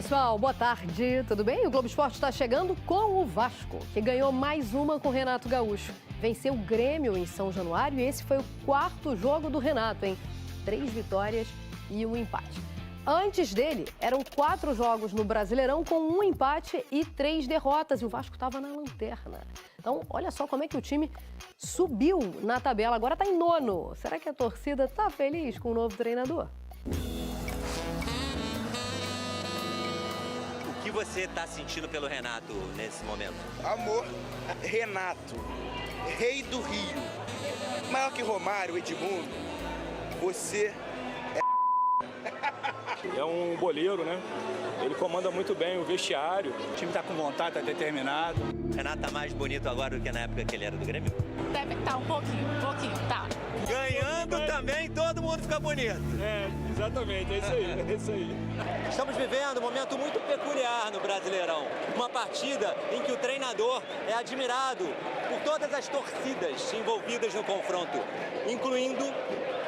pessoal, boa tarde, tudo bem? O Globo Esporte está chegando com o Vasco, que ganhou mais uma com o Renato Gaúcho. Venceu o Grêmio em São Januário e esse foi o quarto jogo do Renato, hein? 3 vitórias e um empate. Antes dele, eram 4 jogos no Brasileirão com 1 empate e 3 derrotas e o Vasco estava na lanterna. Então, olha só como é que o time subiu na tabela, agora está em 9º. Será que a torcida está feliz com o novo treinador? O que você está sentindo pelo Renato nesse momento? Amor. Renato, rei do Rio, maior que Romário, Edmundo, você é um boleiro, né? Ele comanda muito bem o vestiário. O time está com vontade, está determinado. O Renato tá mais bonito agora do que na época que ele era do Grêmio? Deve estar um pouquinho, tá. Ganhando também, todo mundo fica bonito. É, exatamente, é isso aí. Estamos vivendo um momento muito peculiar no Brasileirão. Uma partida em que o treinador é admirado por todas as torcidas envolvidas no confronto, incluindo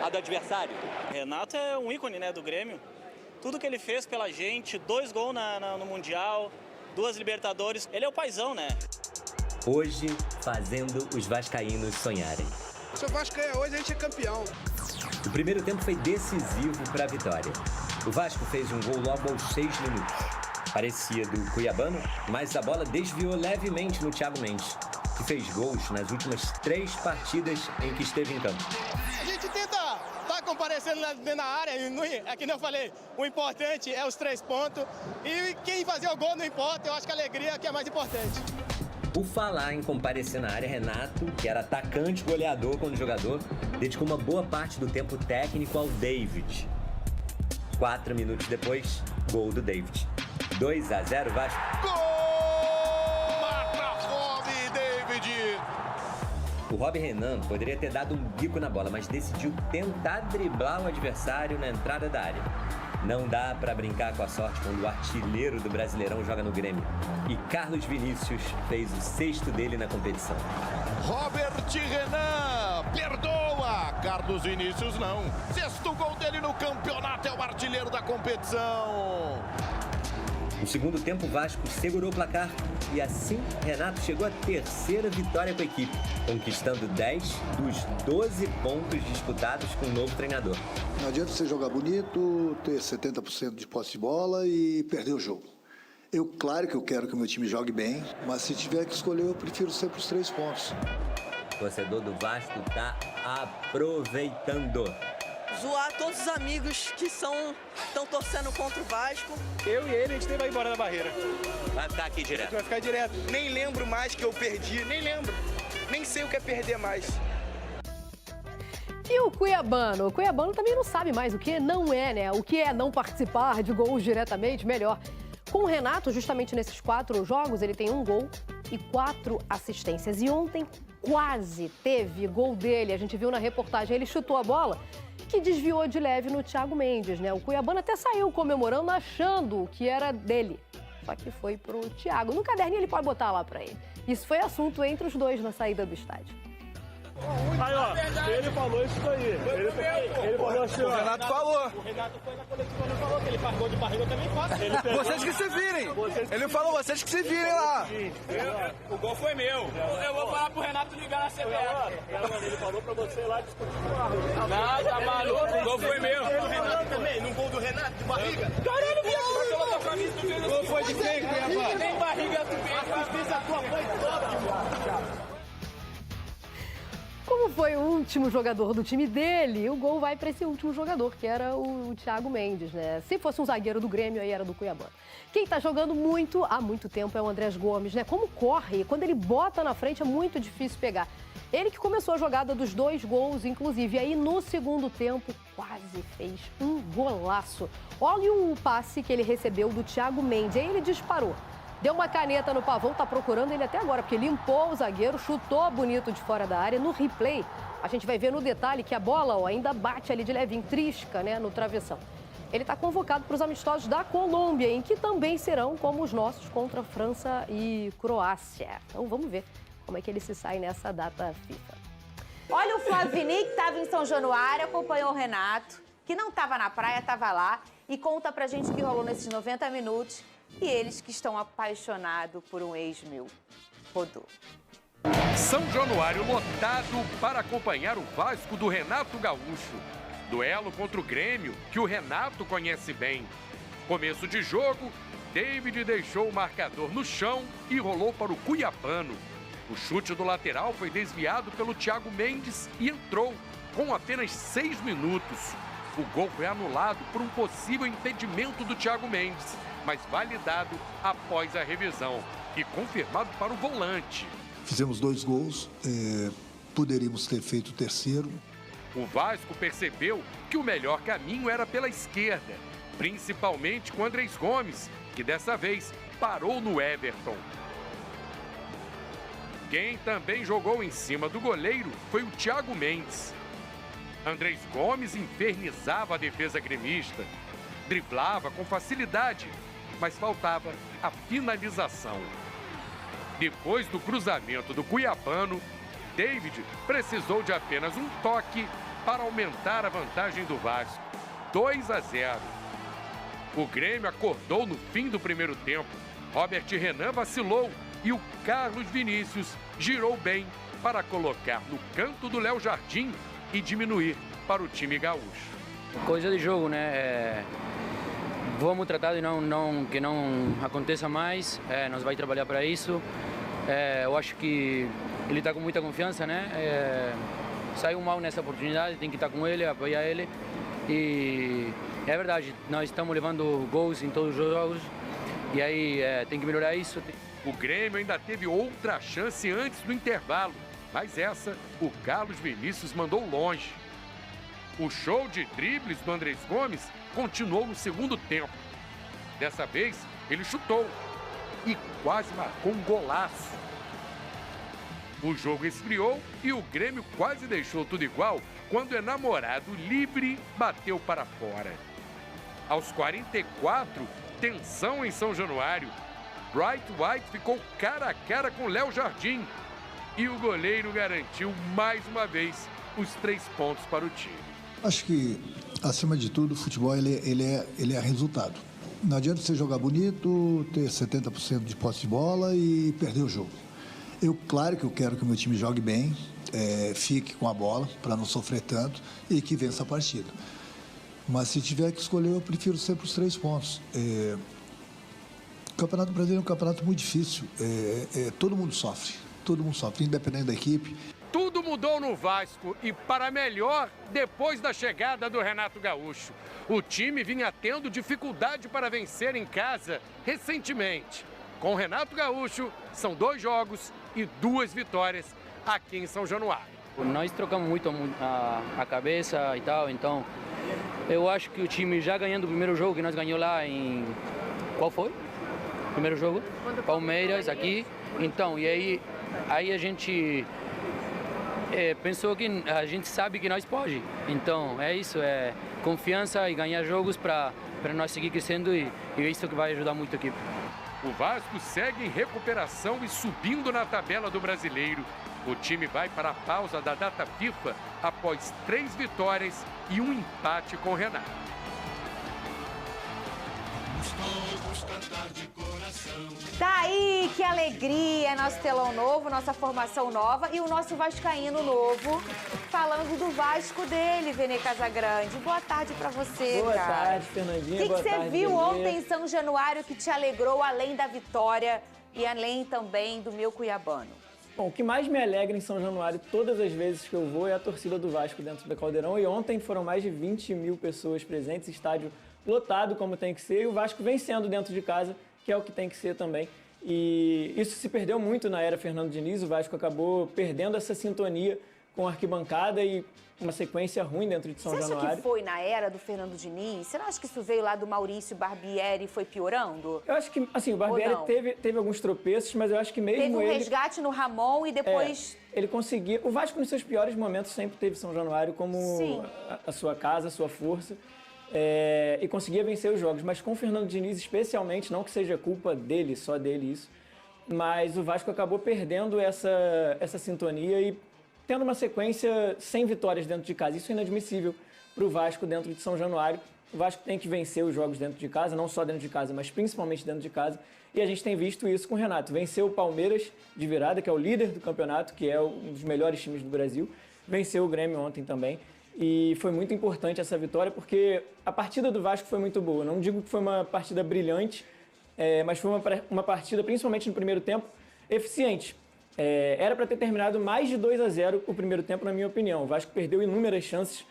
a do adversário. Renato é um ícone, né, do Grêmio. Tudo que ele fez pela gente, 2 gols no Mundial, 2 Libertadores. Ele é o paizão, né? Hoje, fazendo os vascaínos sonharem. Se o Vasco ganhar hoje, a gente é campeão. O primeiro tempo foi decisivo para a vitória. O Vasco fez um gol logo aos 6 minutos. Parecia do Cuiabano, mas a bola desviou levemente no Thiago Mendes, que fez gols nas últimas 3 partidas em que esteve em campo. A gente tenta estar comparecendo dentro da área, é que nem eu falei, o importante é os 3 pontos. E quem fazer o gol não importa, eu acho que a alegria é que é mais importante. Por falar em comparecer na área, Renato, que era atacante goleador quando jogador, dedicou uma boa parte do tempo técnico ao David. 4 minutos depois, gol do David. 2-0 Vasco. Gol! Mata a fome, David! O Rob Renan poderia ter dado um bico na bola, mas decidiu tentar driblar o adversário na entrada da área. Não dá pra brincar com a sorte quando o artilheiro do Brasileirão joga no Grêmio. E Carlos Vinícius fez o 6º dele na competição. Robert Renan, perdoa! Carlos Vinícius não. 6º gol dele no campeonato, é o artilheiro da competição. No segundo tempo, o Vasco segurou o placar e assim Renato chegou à 3ª vitória com a equipe, conquistando 10 dos 12 pontos disputados com o novo treinador. Não adianta você jogar bonito, ter 70% de posse de bola e perder o jogo. Claro que eu quero que o meu time jogue bem, mas se tiver que escolher, eu prefiro sempre os 3 pontos. O torcedor do Vasco está aproveitando. Zoar todos os amigos que estão torcendo contra o Vasco. Eu e ele, a gente vai embora da barreira. Vai ficar aqui direto. Vai ficar direto. Nem lembro mais que eu perdi, nem lembro. Nem sei o que é perder mais. E o Cuiabano? O Cuiabano também não sabe mais o que não é, né? O que é não participar de gols diretamente, melhor. Com o Renato, justamente nesses 4 jogos, ele tem 1 gol e 4 assistências. E ontem quase teve gol dele. A gente viu na reportagem, ele chutou a bola que desviou de leve no Thiago Mendes, né? O Cuiabano até saiu comemorando, achando que era dele. Só que foi pro Thiago. No caderninho ele pode botar lá pra ele. Isso foi assunto entre os dois na saída do estádio. Aí, ó, ele falou isso aí. Ele falou assim, ó. O Renato falou. O Renato foi na coletiva e falou que ele parou de barriga também fácil. Vocês que se virem. Ele falou, vocês que se virem lá. O gol foi meu. Eu vou falar pro Renato ligar na CBF. Ele falou pra você lá discutir com a Não, tá maluco. O gol foi meu. O Renato também, no gol do Renato, de barriga. Caralho, viado. Vai colocar pra mim, tu fez. O gol foi de quem, Cuiabá? Nem barriga tu fez. A cabeça tua foi toda. Como foi o último jogador do time dele, o gol vai para esse último jogador, que era o Thiago Mendes, né? Se fosse um zagueiro do Grêmio, aí era do Cuiabá. Quem está jogando muito há muito tempo é o Andrés Gomes, né? Como corre, quando ele bota na frente é muito difícil pegar. Ele que começou a jogada dos 2 gols, inclusive, e aí no segundo tempo quase fez um golaço. Olha o passe que ele recebeu do Thiago Mendes, aí ele disparou. Deu uma caneta no Pavão, tá procurando ele até agora, porque limpou o zagueiro, chutou bonito de fora da área. No replay, a gente vai ver no detalhe que a bola ainda bate ali de levinho, trisca, né, no travessão. Ele está convocado para os amistosos da Colômbia, em que também serão como os nossos contra França e Croácia. Então vamos ver como é que ele se sai nessa data FIFA. Olha o Flavini, que estava em São Januário, acompanhou o Renato. que não estava na praia, estava lá e conta pra gente o que rolou nesses 90 minutos. E eles que estão apaixonados por um ex meu. Rodou. São Januário lotado para acompanhar o Vasco do Renato Gaúcho. Duelo contra o Grêmio, que o Renato conhece bem. Começo de jogo, David deixou o marcador no chão e rolou para o Cuiabano. O chute do lateral foi desviado pelo Thiago Mendes e entrou com apenas 6 minutos. O gol foi anulado por um possível impedimento do Thiago Mendes, mas validado após a revisão e confirmado para o volante. Fizemos 2 gols, poderíamos ter feito o terceiro. O Vasco percebeu que o melhor caminho era pela esquerda, principalmente com Andrés Gomes, que dessa vez parou no Everton. Quem também jogou em cima do goleiro foi o Thiago Mendes. Andrés Gomes infernizava a defesa gremista, driblava com facilidade, mas faltava a finalização. Depois do cruzamento do Cuiabano, David precisou de apenas um toque para aumentar a vantagem do Vasco, 2-0. O Grêmio acordou no fim do primeiro tempo. Robert Renan vacilou e o Carlos Vinícius girou bem para colocar no canto do Léo Jardim e diminuir para o time gaúcho. Coisa de jogo, né? Vamos tratar de que não aconteça mais, nós vamos trabalhar para isso. Eu acho que ele está com muita confiança, né? Saiu mal nessa oportunidade, tem que estar com ele, apoiar ele. E é verdade, nós estamos levando gols em todos os jogos e aí tem que melhorar isso. O Grêmio ainda teve outra chance antes do intervalo, mas essa o Carlos Vinícius mandou longe. O show de dribles do Andrés Gomes continuou no segundo tempo. Dessa vez, ele chutou e quase marcou um golaço. O jogo esfriou e o Grêmio quase deixou tudo igual quando o enamorado livre bateu para fora. Aos 44, tensão em São Januário. Bright White ficou cara a cara com Léo Jardim e o goleiro garantiu mais uma vez os 3 pontos para o time. Acho que, acima de tudo, o futebol ele é resultado. Não adianta você jogar bonito, ter 70% de posse de bola e perder o jogo. Claro que eu quero que o meu time jogue bem, fique com a bola para não sofrer tanto e que vença a partida. Mas se tiver que escolher, eu prefiro sempre os 3 pontos. O Campeonato Brasileiro é um campeonato muito difícil. Todo mundo sofre, independente da equipe. Tudo mudou no Vasco e para melhor depois da chegada do Renato Gaúcho. O time vinha tendo dificuldade para vencer em casa recentemente. Com o Renato Gaúcho, são 2 jogos e 2 vitórias aqui em São Januário. Nós trocamos muito a cabeça e tal, então eu acho que o time já ganhando o primeiro jogo que nós ganhamos lá em... Qual foi? Primeiro jogo? Palmeiras, aqui. Então, e aí a gente... pensou que a gente sabe que nós pode. Então, é isso, confiança e ganhar jogos para nós seguir crescendo e é isso que vai ajudar muito a equipe. O Vasco segue em recuperação e subindo na tabela do Brasileiro. O time vai para a pausa da data FIFA após 3 vitórias e um empate com o Renato. Tá aí, que alegria, nosso telão novo, nossa formação nova e o nosso vascaíno novo, falando do Vasco dele, Vene Casagrande. Boa tarde pra você, Boa cara. tarde, Fernandinha. O que você viu Benê. ontem em São Januário que te alegrou, além da vitória e além também do meu cuiabano? Bom, o que mais me alegra em São Januário, todas as vezes que eu vou, é a torcida do Vasco dentro do Caldeirão. E ontem foram mais de 20 mil pessoas presentes, estádio lotado como tem que ser, e o Vasco vencendo dentro de casa, que é o que tem que ser também. E isso se perdeu muito na era Fernando Diniz, o Vasco acabou perdendo essa sintonia com a arquibancada e uma sequência ruim dentro de São Januário. Você acha que foi na era do Fernando Diniz? Você não acha que isso veio lá do Maurício Barbieri e foi piorando? Eu acho que, assim, o Barbieri teve alguns tropeços, mas eu acho que mesmo teve um ele... resgate no Ramon e depois... ele conseguia... O Vasco, nos seus piores momentos, sempre teve São Januário como a sua casa, a sua força. E conseguia vencer os jogos, mas com o Fernando Diniz especialmente, não que seja culpa dele, só dele isso, mas o Vasco acabou perdendo essa sintonia e tendo uma sequência sem vitórias dentro de casa. Isso é inadmissível para o Vasco dentro de São Januário. O Vasco tem que vencer os jogos dentro de casa, não só dentro de casa, mas principalmente dentro de casa. E a gente tem visto isso com o Renato. Venceu o Palmeiras de virada, que é o líder do campeonato, que é um dos melhores times do Brasil. Venceu o Grêmio ontem também. E foi muito importante essa vitória, porque a partida do Vasco foi muito boa. Não digo que foi uma partida brilhante, mas foi uma partida, principalmente no primeiro tempo, eficiente. Era para ter terminado mais de 2-0 o primeiro tempo, na minha opinião. O Vasco perdeu inúmeras chances,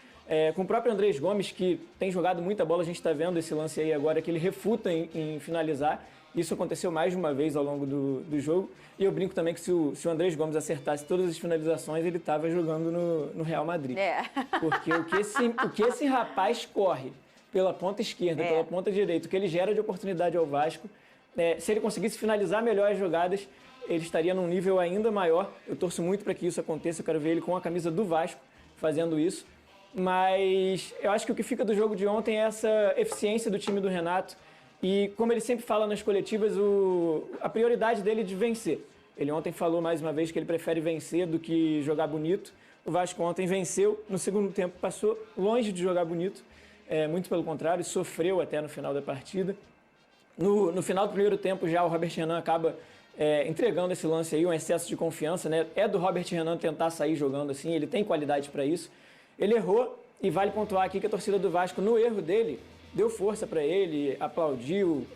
com o próprio Andrés Gomes, que tem jogado muita bola. A gente está vendo esse lance aí agora, que ele refuta em finalizar. Isso aconteceu mais de uma vez ao longo do jogo. E eu brinco também que se o Andrés Gomes acertasse todas as finalizações, ele estava jogando no Real Madrid. Porque o que esse rapaz corre pela ponta esquerda, pela ponta direita, o que ele gera de oportunidade ao Vasco, se ele conseguisse finalizar melhor as jogadas, ele estaria num nível ainda maior. Eu torço muito para que isso aconteça. Eu quero ver ele com a camisa do Vasco fazendo isso. Mas eu acho que o que fica do jogo de ontem é essa eficiência do time do Renato. E como ele sempre fala nas coletivas, a prioridade dele é de vencer. Ele ontem falou mais uma vez que ele prefere vencer do que jogar bonito. O Vasco ontem venceu, no segundo tempo passou longe de jogar bonito, muito pelo contrário, sofreu até no final da partida. No final do primeiro tempo já o Robert Renan acaba entregando esse lance aí, um excesso de confiança, né? É do Robert Renan tentar sair jogando assim, ele tem qualidade para isso. Ele errou e vale pontuar aqui que a torcida do Vasco, no erro dele, deu força para ele, aplaudiu,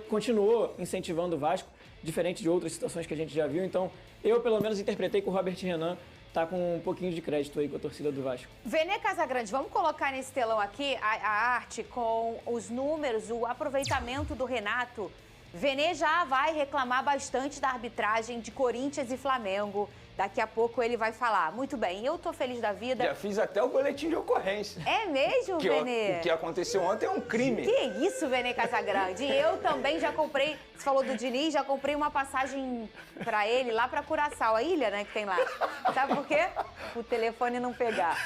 continuou incentivando o Vasco, diferente de outras situações que a gente já viu. Então, eu pelo menos interpretei que o Robert Renan tá com um pouquinho de crédito aí com a torcida do Vasco. Vene Casagrande, vamos colocar nesse telão aqui a arte com os números, o aproveitamento do Renato. Vene já vai reclamar bastante da arbitragem de Corinthians e Flamengo. Daqui a pouco ele vai falar. Muito bem, eu tô feliz da vida. Já fiz até o boletim de ocorrência. É mesmo, Vene? O que aconteceu ontem é um crime. Que isso, Vene Casagrande? Eu também já comprei, você falou do Diniz, já comprei uma passagem pra ele lá pra Curaçao, a ilha, né, que tem lá. Sabe por quê? O telefone não pegar.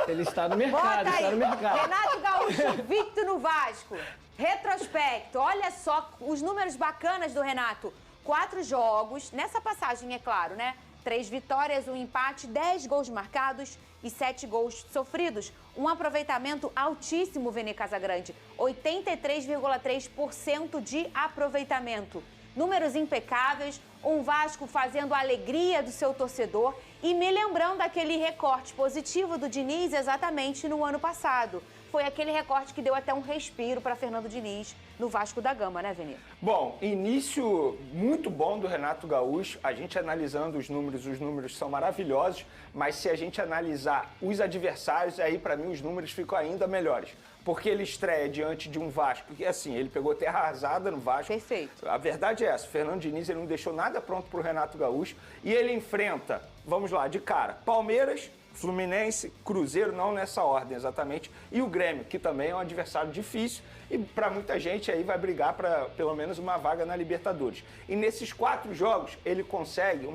Ele está no mercado, está no mercado. Renato Gaúcho, invicto no Vasco. Retrospecto, olha só os números bacanas do Renato. 4 jogos, nessa passagem, é claro, né? 3 vitórias, 1 empate, 10 gols marcados e 7 gols sofridos. Um aproveitamento altíssimo, Vene Casagrande. 83,3% de aproveitamento. Números impecáveis, um Vasco fazendo a alegria do seu torcedor e me lembrando aquele recorte positivo do Diniz exatamente no ano passado. Foi aquele recorte que deu até um respiro para Fernando Diniz no Vasco da Gama, né, Vene? Bom, início muito bom do Renato Gaúcho. A gente analisando os números são maravilhosos, mas se a gente analisar os adversários, aí para mim os números ficam ainda melhores. Porque ele estreia diante de um Vasco, que assim, ele pegou terra arrasada no Vasco. Perfeito. A verdade é essa, o Fernando Diniz ele não deixou nada pronto para o Renato Gaúcho e ele enfrenta, vamos lá, de cara, Palmeiras, Fluminense, Cruzeiro, não nessa ordem exatamente, e o Grêmio, que também é um adversário difícil e para muita gente aí vai brigar para pelo menos uma vaga na Libertadores. E nesses 4 jogos ele consegue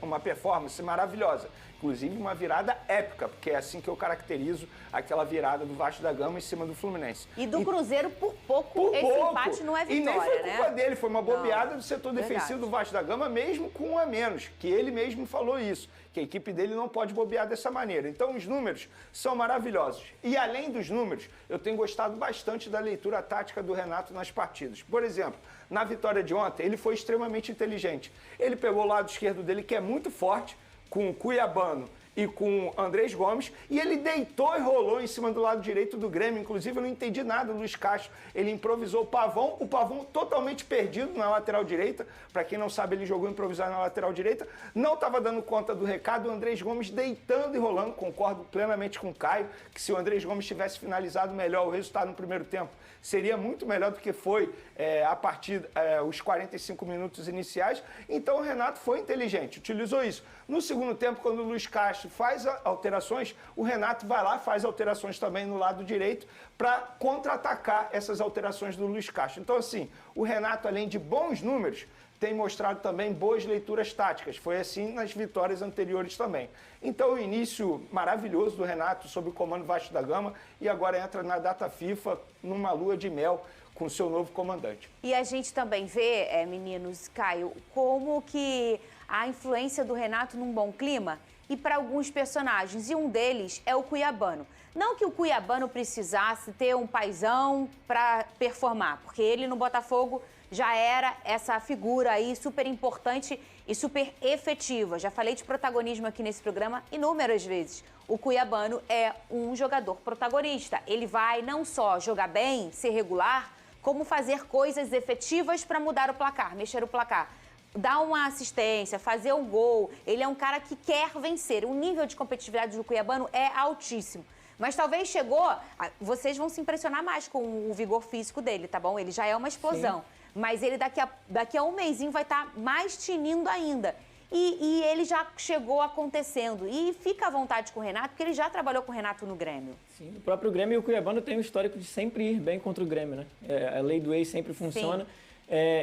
uma performance maravilhosa, inclusive uma virada épica, porque é assim que eu caracterizo aquela virada do Vasco da Gama em cima do Fluminense. E do Cruzeiro, por pouco, esse empate não é vitória, né? E nem foi culpa dele, foi uma bobeada do setor defensivo do Vasco da Gama, mesmo com 1 a menos, que ele mesmo falou isso, que a equipe dele não pode bobear dessa maneira. Então os números são maravilhosos. E além dos números, eu tenho gostado bastante da leitura tática do Renato nas partidas. Por exemplo, na vitória de ontem, ele foi extremamente inteligente. Ele pegou o lado esquerdo dele, que é muito forte, com o Cuiabano e com o Andrés Gomes, e ele deitou e rolou em cima do lado direito do Grêmio. Inclusive, eu não entendi nada do Luiz Castro. Ele improvisou o Pavão totalmente perdido na lateral direita. Para quem não sabe, ele jogou improvisado na lateral direita. Não estava dando conta do recado. O Andrés Gomes deitando e rolando. Concordo plenamente com o Caio, que se o Andrés Gomes tivesse finalizado melhor o resultado no primeiro tempo, seria muito melhor do que foi a partir os 45 minutos iniciais. Então, o Renato foi inteligente, utilizou isso. No segundo tempo, quando o Luiz Castro faz alterações, o Renato vai lá, faz alterações também no lado direito para contra-atacar essas alterações do Luiz Castro. Então, assim, o Renato, além de bons números, tem mostrado também boas leituras táticas. Foi assim nas vitórias anteriores também. Então, o início maravilhoso do Renato sob o comando Vasco da Gama e agora entra na data FIFA numa lua de mel com o seu novo comandante. E a gente também vê, meninos, Caio, como que a influência do Renato num bom clima e para alguns personagens, e um deles é o Cuiabano. Não que o Cuiabano precisasse ter um paizão para performar, porque ele no Botafogo já era essa figura aí super importante e super efetiva. Já falei de protagonismo aqui nesse programa inúmeras vezes. O Cuiabano é um jogador protagonista. Ele vai não só jogar bem, ser regular, como fazer coisas efetivas para mudar o placar, mexer o placar. Dar uma assistência, fazer um gol. Ele é um cara que quer vencer. O nível de competitividade do Cuiabano é altíssimo. Mas talvez chegou... Vocês vão se impressionar mais com o vigor físico dele, tá bom? Ele já é uma explosão. Sim. Mas ele daqui a um mêsinho vai estar mais tinindo ainda. E ele já chegou acontecendo. E fica à vontade com o Renato, porque ele já trabalhou com o Renato no Grêmio. Sim, o próprio Grêmio e o Cuiabano tem um histórico de sempre ir bem contra o Grêmio, né? A lei do ex sempre funciona. Sim.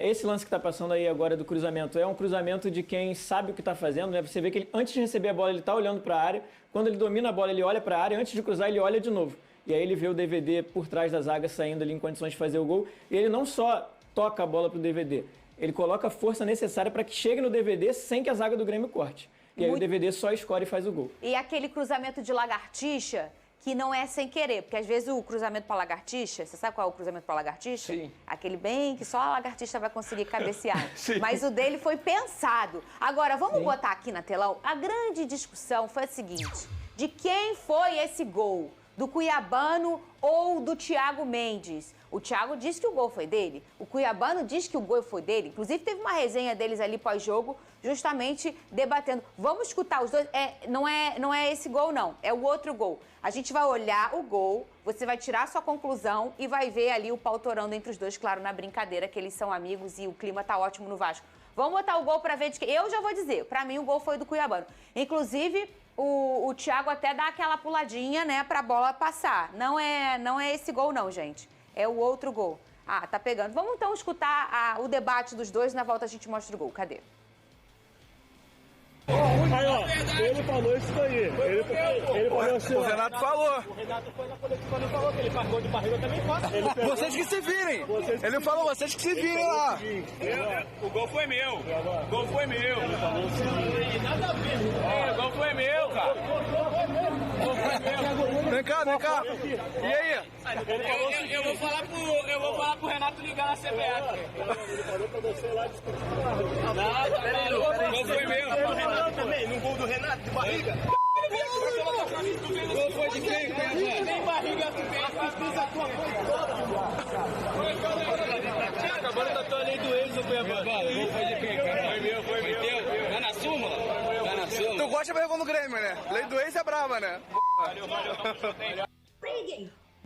Esse lance que está passando aí agora do cruzamento é um cruzamento de quem sabe o que está fazendo, né? Você vê que ele, antes de receber a bola, ele está olhando para a área. Quando ele domina a bola, ele olha para a área. Antes de cruzar, ele olha de novo. E aí ele vê o DVD por trás da zaga saindo ali em condições de fazer o gol. E ele não só toca a bola para o DVD, ele coloca a força necessária para que chegue no DVD sem que a zaga do Grêmio corte. E aí o DVD só escolhe e faz o gol. E aquele cruzamento de lagartixa, que não é sem querer, porque às vezes o cruzamento para lagartixa, você sabe qual é o cruzamento para lagartixa? Sim. Aquele bem que só a lagartixa vai conseguir cabecear. Mas o dele foi pensado. Agora, vamos botar aqui na telão, a grande discussão foi a seguinte, de quem foi esse gol? Do Cuiabano ou do Thiago Mendes? O Thiago disse que o gol foi dele, o Cuiabano diz que o gol foi dele. Inclusive, teve uma resenha deles ali pós-jogo, justamente debatendo. Vamos escutar os dois. Não é esse gol, não. É o outro gol. A gente vai olhar o gol, você vai tirar a sua conclusão e vai ver ali o pau torando entre os dois, claro, na brincadeira, que eles são amigos e o clima tá ótimo no Vasco. Vamos botar o gol pra ver de quem. Eu já vou dizer, pra mim o gol foi do Cuiabano. Inclusive, o Thiago até dá aquela puladinha, né, pra bola passar. Não é esse gol, não, gente. É o outro gol. Ah, tá pegando. Vamos então escutar o debate dos dois. Na volta a gente mostra o gol. Cadê? Aí, ó, ele falou isso daí. Ele falou assim. O Renato falou. O Renato foi na coletiva e falou que ele carregou de barriga também fácil. Vocês que se virem. Ele falou, vocês que se virem lá. O gol foi meu. O gol foi meu. Nada a ver. O gol foi meu, cara. Vem cá. E aí? Eu vou falar pro Renato ligar na CBF. Ele falou pra você lá discutir. Não, peraí. O gol foi meu. Também, no gol do Renato, de barriga. O gol foi de quem? Nem barriga tu fez, fiz a tua coisa toda. Acabando da tua lei do ex, o Cuiabano. O gol foi de quem? Foi meu. Tá na súmula? Tá na súmula. Tu gosta mesmo no Grêmio, né? Lei do ex é brava, né? Valeu.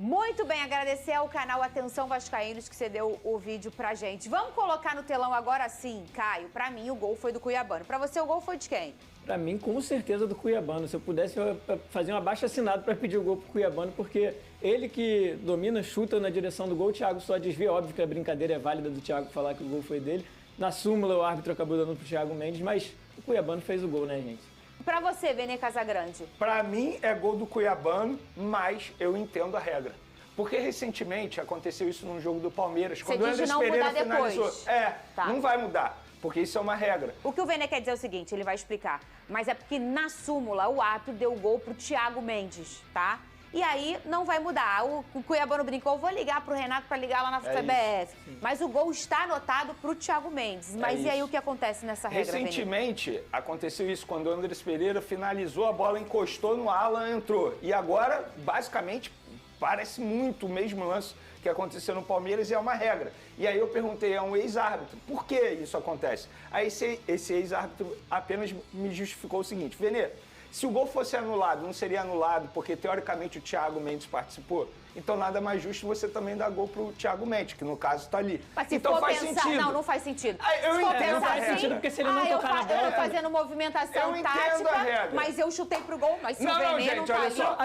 Muito bem, agradecer ao canal Atenção Vascaínos que cedeu o vídeo pra gente. Vamos colocar no telão agora sim, Caio. Pra mim, o gol foi do Cuiabano. Pra você, o gol foi de quem? Pra mim, com certeza, do Cuiabano. Se eu pudesse, eu fazia um abaixo-assinado pra pedir o gol pro Cuiabano, porque ele que domina, chuta na direção do gol, o Thiago só desvia. Óbvio que a brincadeira é válida do Thiago falar que o gol foi dele. Na súmula, o árbitro acabou dando pro Thiago Mendes, mas o Cuiabano fez o gol, né, gente? Pra você, Vene Casagrande? Pra mim é gol do Cuiabano, mas eu entendo a regra. Porque recentemente aconteceu isso num jogo do Palmeiras. Quando o Andrés Pereira finalizou. Não vai mudar, porque isso é uma regra. O que o Vene quer dizer é o seguinte, ele vai explicar. Mas é porque na súmula o árbitro deu o gol pro Thiago Mendes, tá? E aí não vai mudar. O Cuiabano brincou, vou ligar pro Renato para ligar lá na CBF. Mas o gol está anotado pro Thiago Mendes. Mas e aí o que acontece nessa regra, Recentemente aconteceu isso quando o Andrés Pereira finalizou, a bola encostou no Alan, entrou. E agora, basicamente, parece muito o mesmo lance que aconteceu no Palmeiras e é uma regra. E aí eu perguntei a um ex-árbitro, por que isso acontece? Aí esse ex-árbitro apenas me justificou o seguinte, Vene, se o gol fosse anulado, não seria anulado porque, teoricamente, o Thiago Mendes participou? Então, nada mais justo você também dar gol pro Thiago Mendes, que no caso está ali. Mas se então for faz pensar... sentido. Não faz sentido. Eu entendo não faz sentido, porque se ele não tocar na bola... Eu fazendo movimentação tática, mas eu chutei pro gol, mas se o Vene não tá olha ali... só,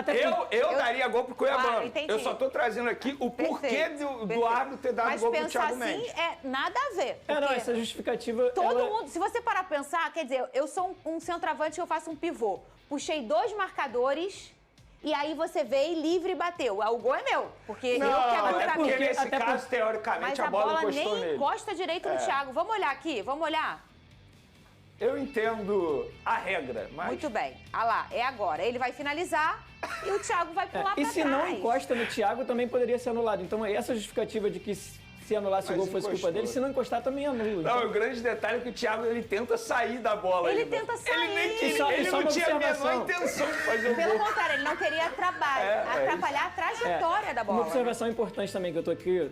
eu daria gol pro Cuiabano. Eu só tô trazendo aqui o porquê do árbitro ter dado gol pro Thiago Mendes. Mas pensar assim, nada a ver. Não, essa justificativa... Todo mundo, se você parar pra pensar, quer dizer, eu sou um centroavante que eu faço um pivô. Puxei 2 marcadores e aí você veio livre e bateu. O gol é meu, porque eu quero pra mim. Nesse caso, teoricamente, Mas a bola nem encostou nele. encosta direito no Thiago. Vamos olhar aqui, vamos olhar? Eu entendo a regra, mas... Muito bem. Ah lá, é agora. Ele vai finalizar e o Thiago vai pular pra E trás. se não encosta no Thiago, também poderia ser anulado. Então, essa justificativa de que se anulasse o gol fosse culpa dele, se não encostar, também anula. Não, o grande detalhe é que o Thiago ele tenta sair da bola. Ele tenta sair. Ele nem queria, ele não tinha a menor intenção de fazer o gol. Pelo contrário, ele não queria atrapalhar a trajetória da bola. Uma observação importante também, que eu tô aqui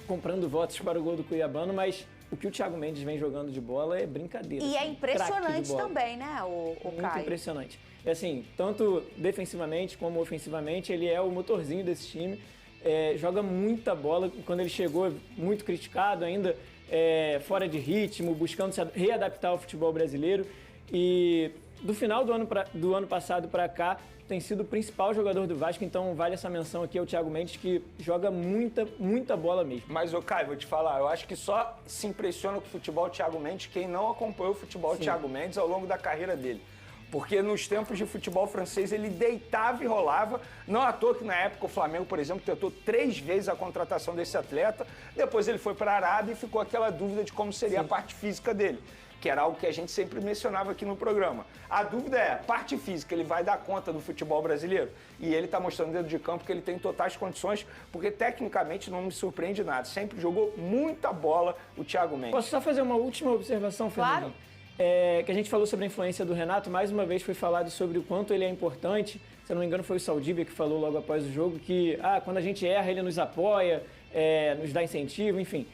comprando votos para o gol do Cuiabano, mas o que o Thiago Mendes vem jogando de bola é brincadeira. E é impressionante também, né, o Muito Caio? impressionante. É assim, tanto defensivamente como ofensivamente, ele é o motorzinho desse time. Joga muita bola. Quando ele chegou, muito criticado ainda, fora de ritmo, buscando se readaptar ao futebol brasileiro. E do final do ano passado para cá, tem sido o principal jogador do Vasco, então vale essa menção aqui ao Thiago Mendes, que joga muita bola mesmo. Mas, Caio, vou te falar, eu acho que só se impressiona com o futebol Thiago Mendes quem não acompanhou o futebol Thiago Mendes ao longo da carreira dele. Porque nos tempos de futebol francês ele deitava e rolava. Não à toa que na época o Flamengo, por exemplo, tentou 3 vezes a contratação desse atleta. Depois ele foi para a Arábia e ficou aquela dúvida de como seria a parte física dele, que era algo que a gente sempre mencionava aqui no programa. A dúvida é, parte física, ele vai dar conta do futebol brasileiro? E ele está mostrando dentro de campo que ele tem totais condições, porque tecnicamente não me surpreende nada. Sempre jogou muita bola o Thiago Mendes. Posso só fazer uma última observação, Fernando? Claro. Que a gente falou sobre a influência do Renato, mais uma vez foi falado sobre o quanto ele é importante. Se eu não me engano, foi o Saldívia que falou logo após o jogo que quando a gente erra, ele nos apoia, nos dá incentivo, enfim.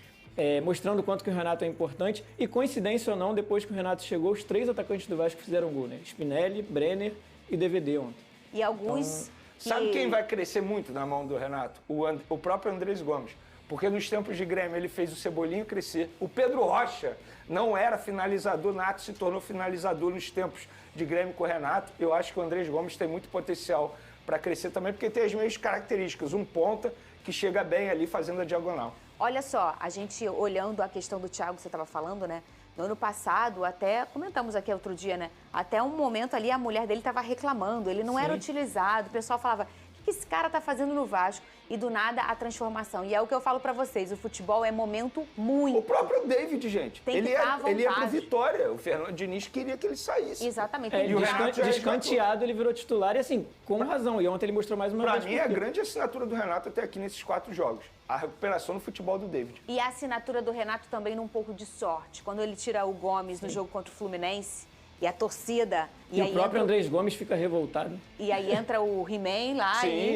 Mostrando o quanto que o Renato é importante. E coincidência ou não, depois que o Renato chegou, os 3 atacantes do Vasco fizeram gol, né? Spinelli, Brenner e DVD ontem. E alguns... Sabe quem vai crescer muito na mão do Renato? O próprio Andrés Gomes. Porque nos tempos de Grêmio ele fez o Cebolinha crescer. O Pedro Rocha não era finalizador nato, se tornou finalizador nos tempos de Grêmio com o Renato. Eu acho que o Andrés Gomes tem muito potencial para crescer também, porque tem as mesmas características. Um ponta que chega bem ali fazendo a diagonal. Olha só, a gente olhando a questão do Thiago que você estava falando, né? No ano passado, até comentamos aqui outro dia, né? Até um momento ali a mulher dele estava reclamando, ele não era utilizado, o pessoal falava, o que esse cara tá fazendo no Vasco? E do nada a transformação. E é o que eu falo pra vocês, o futebol é momento muito. O próprio David, gente, tem ele que estar à vontade. Ele ia pro Vitória, o Fernando Diniz queria que ele saísse. Exatamente. E o Renato descanteado, ele virou titular e assim, com razão. E ontem ele mostrou mais uma vez. Pra mim, é a grande assinatura do Renato até aqui nesses 4 jogos. A recuperação no futebol do David. E a assinatura do Renato também num pouco de sorte. Quando ele tira o Gomes no jogo contra o Fluminense, e a torcida... E o próprio Andrés Gomes fica revoltado. E aí entra o He-Man lá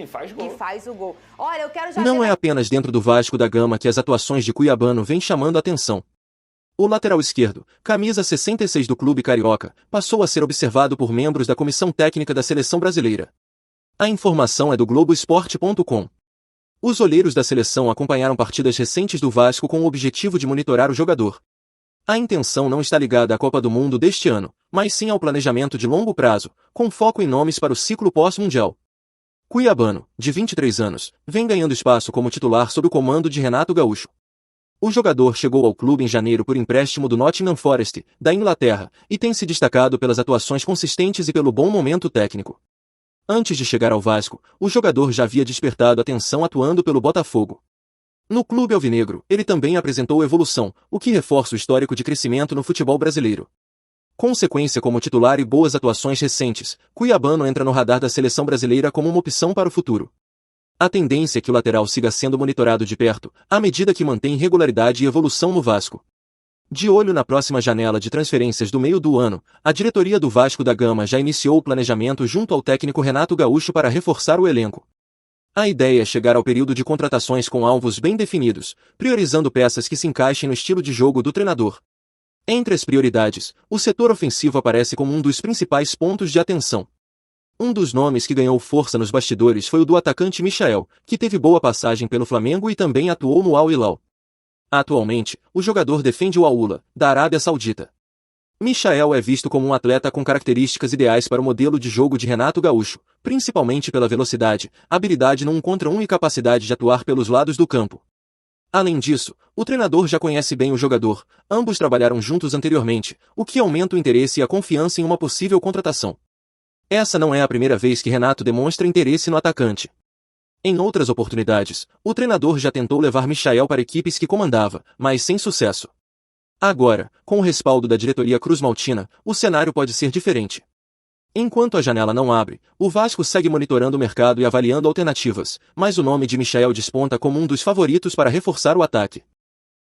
faz gol. E faz o gol. Olha, eu quero já... Não é apenas dentro do Vasco da Gama que as atuações de Cuiabano vêm chamando a atenção. O lateral esquerdo, camisa 66 do clube carioca, passou a ser observado por membros da comissão técnica da seleção brasileira. A informação é do Globoesporte.com. Os olheiros da seleção acompanharam partidas recentes do Vasco com o objetivo de monitorar o jogador. A intenção não está ligada à Copa do Mundo deste ano, mas sim ao planejamento de longo prazo, com foco em nomes para o ciclo pós-mundial. Cuiabano, de 23 anos, vem ganhando espaço como titular sob o comando de Renato Gaúcho. O jogador chegou ao clube em janeiro por empréstimo do Nottingham Forest, da Inglaterra, e tem se destacado pelas atuações consistentes e pelo bom momento técnico. Antes de chegar ao Vasco, o jogador já havia despertado atenção atuando pelo Botafogo. No clube alvinegro, ele também apresentou evolução, o que reforça o histórico de crescimento no futebol brasileiro. Com sequência como titular e boas atuações recentes, Cuiabano entra no radar da seleção brasileira como uma opção para o futuro. A tendência é que o lateral siga sendo monitorado de perto, à medida que mantém regularidade e evolução no Vasco. De olho na próxima janela de transferências do meio do ano, a diretoria do Vasco da Gama já iniciou o planejamento junto ao técnico Renato Gaúcho para reforçar o elenco. A ideia é chegar ao período de contratações com alvos bem definidos, priorizando peças que se encaixem no estilo de jogo do treinador. Entre as prioridades, o setor ofensivo aparece como um dos principais pontos de atenção. Um dos nomes que ganhou força nos bastidores foi o do atacante Michael, que teve boa passagem pelo Flamengo e também atuou no Al Hilal. Atualmente, o jogador defende o Al-Ula, da Arábia Saudita. Michael é visto como um atleta com características ideais para o modelo de jogo de Renato Gaúcho, principalmente pela velocidade, habilidade no 1 contra 1 e capacidade de atuar pelos lados do campo. Além disso, o treinador já conhece bem o jogador, ambos trabalharam juntos anteriormente, o que aumenta o interesse e a confiança em uma possível contratação. Essa não é a primeira vez que Renato demonstra interesse no atacante. Em outras oportunidades, o treinador já tentou levar Michael para equipes que comandava, mas sem sucesso. Agora, com o respaldo da diretoria cruzmaltina, o cenário pode ser diferente. Enquanto a janela não abre, o Vasco segue monitorando o mercado e avaliando alternativas, mas o nome de Michael desponta como um dos favoritos para reforçar o ataque.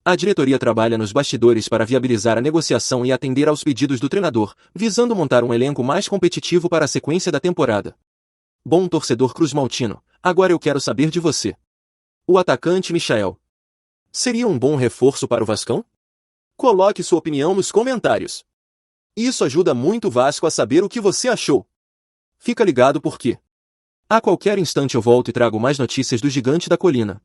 A diretoria trabalha nos bastidores para viabilizar a negociação e atender aos pedidos do treinador, visando montar um elenco mais competitivo para a sequência da temporada. Bom torcedor cruzmaltino, agora eu quero saber de você. O atacante Michael seria um bom reforço para o Vascão? Coloque sua opinião nos comentários. Isso ajuda muito o Vasco a saber o que você achou. Fica ligado porque a qualquer instante eu volto e trago mais notícias do Gigante da Colina.